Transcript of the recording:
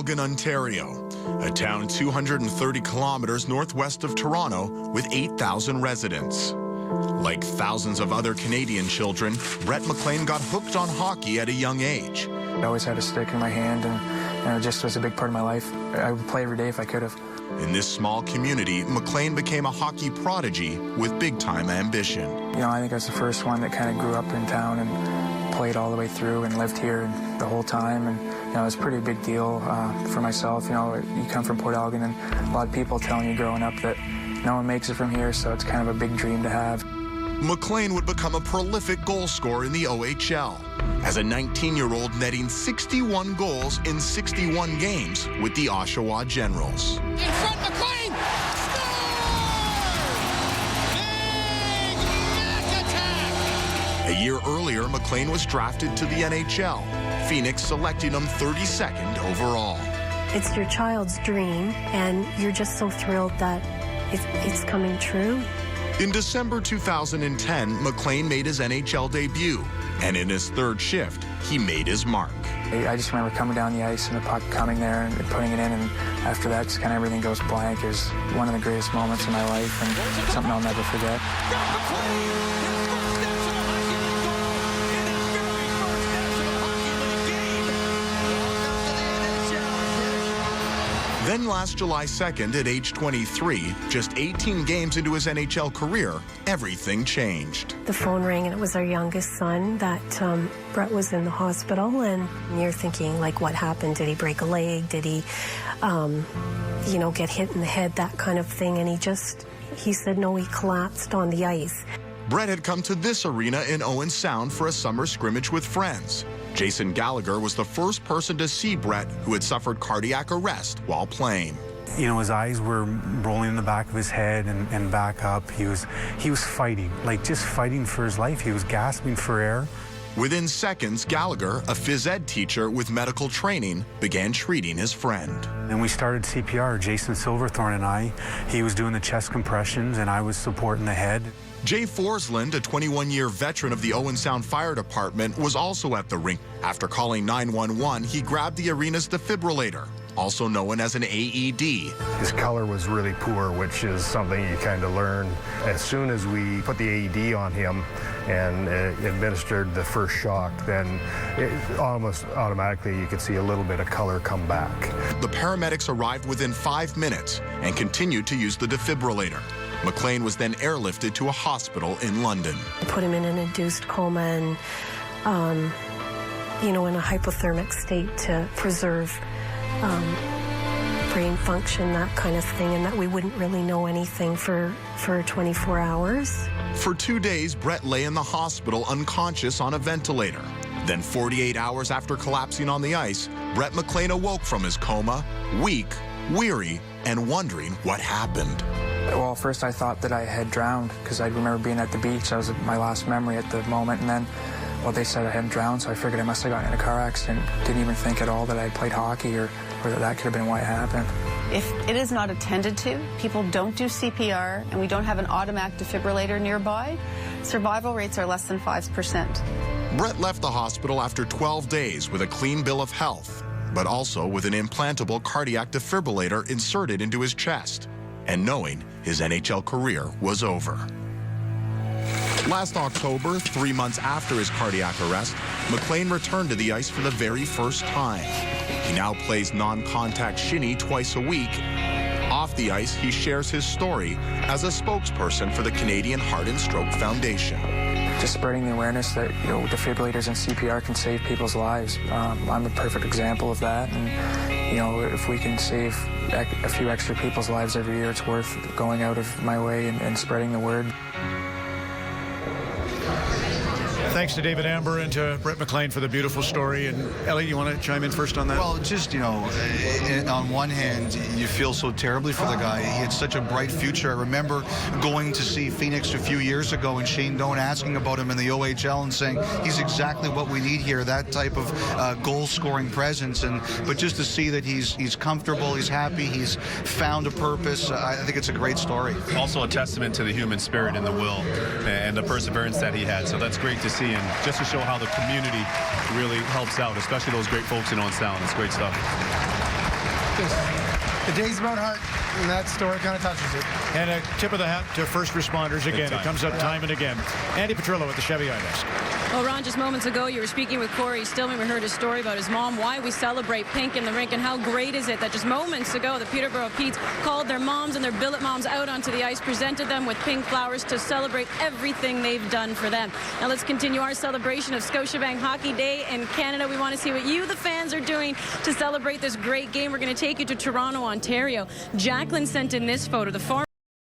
Elgin, Ontario, a town 230 kilometers northwest of Toronto with 8,000 residents. Like thousands of other Canadian children, Brett MacLean got hooked on hockey at a young age. I always had a stick in my hand, and it just was a big part of my life. I would play every day if I could have. In this small community, MacLean became a hockey prodigy with big-time ambition. I think I was the first one that kind of grew up in town and played all the way through and lived here the whole time. And it was a pretty big deal for myself. You come from Port Elgin, and a lot of people telling you growing up that no one makes it from here, so it's kind of a big dream to have. MacLean would become a prolific goal scorer in the OHL, as a 19-year-old netting 61 goals in 61 games with the Oshawa Generals. In front, MacLean! Big Mac attack! A year earlier, MacLean was drafted to the NHL, Phoenix selecting him 32nd overall. It's your child's dream, and you're just so thrilled that it's coming true. In December 2010, MacLean made his NHL debut, and in his third shift, he made his mark. I just remember coming down the ice and the puck coming there and putting it in, and after that, just kind of everything goes blank. It was one of the greatest moments in my life, and something I'll never forget. Then last July 2nd, at age 23, just 18 games into his NHL career, everything changed. The phone rang, and it was our youngest son that Brett was in the hospital, and you're thinking, like, what happened? Did he break a leg? Did he, get hit in the head, that kind of thing? And he said, no, he collapsed on the ice. Brett had come to this arena in Owen Sound for a summer scrimmage with friends. Jason Gallagher was the first person to see Brett, who had suffered cardiac arrest while playing. His eyes were rolling in the back of his head and back up. He was fighting, just fighting for his life. He was gasping for air. Within seconds, Gallagher, a phys ed teacher with medical training, began treating his friend. Then we started CPR, Jason Silverthorne and I. He was doing the chest compressions, and I was supporting the head. Jay Forsland, a 21-year veteran of the Owen Sound Fire Department, was also at the rink. After calling 911, he grabbed the arena's defibrillator, also known as an AED. His color was really poor, which is something you kind of learn. As soon as we put the AED on him and administered the first shock, then almost automatically you could see a little bit of color come back. The paramedics arrived within 5 minutes and continued to use the defibrillator. MacLean was then airlifted to a hospital in London. Put him in an induced coma and, in a hypothermic state to preserve brain function, that kind of thing, and that we wouldn't really know anything for 24 hours. For 2 days, Brett lay in the hospital unconscious on a ventilator. Then 48 hours after collapsing on the ice, Brett MacLean awoke from his coma, weak, weary, and wondering what happened. Well, first I thought that I had drowned, because I remember being at the beach. That was my last memory at the moment. And then, they said I hadn't drowned, so I figured I must have gotten in a car accident. Didn't even think at all that I had played hockey or that could have been why it happened. If it is not attended to, people don't do CPR, and we don't have an automatic defibrillator nearby, survival rates are less than 5%. Brett left the hospital after 12 days with a clean bill of health, but also with an implantable cardiac defibrillator inserted into his chest, and knowing his NHL career was over. Last October, 3 months after his cardiac arrest, MacLean returned to the ice for the very first time. He now plays non-contact shinny twice a week. Off the ice, he shares his story as a spokesperson for the Canadian Heart and Stroke Foundation. Just spreading the awareness that defibrillators and CPR can save people's lives. I'm a perfect example of that, and if we can save a few extra people's lives every year, it's worth going out of my way and spreading the word. Thanks to David Amber and to Brett MacLean for the beautiful story. And Ellie, you want to chime in first on that? Well, just, on one hand, you feel so terribly for the guy. He had such a bright future. I remember going to see Phoenix a few years ago and Shane Doan asking about him in the OHL and saying he's exactly what we need here, that type of goal-scoring presence. But just to see that he's comfortable, he's happy, he's found a purpose, I think it's a great story. Also a testament to the human spirit and the will and the perseverance that he had. So that's great to see, and just to show how the community really helps out, especially those great folks in Owen Sound. It's great stuff. The day's about heart, and that story kind of touches it. And a tip of the hat to first responders again. It comes up time and again. Andy Petrillo at the Chevy iDesk. Well, Ron, just moments ago, you were speaking with Corey Stillman. We heard his story about his mom, why we celebrate pink in the rink, and how great is it that just moments ago, the Peterborough Petes called their moms and their billet moms out onto the ice, presented them with pink flowers to celebrate everything they've done for them. Now let's continue our celebration of Scotiabank Hockey Day in Canada. We want to see what you, the fans, are doing to celebrate this great game. We're going to take you to Toronto, Ontario. Jacqueline sent in this photo. The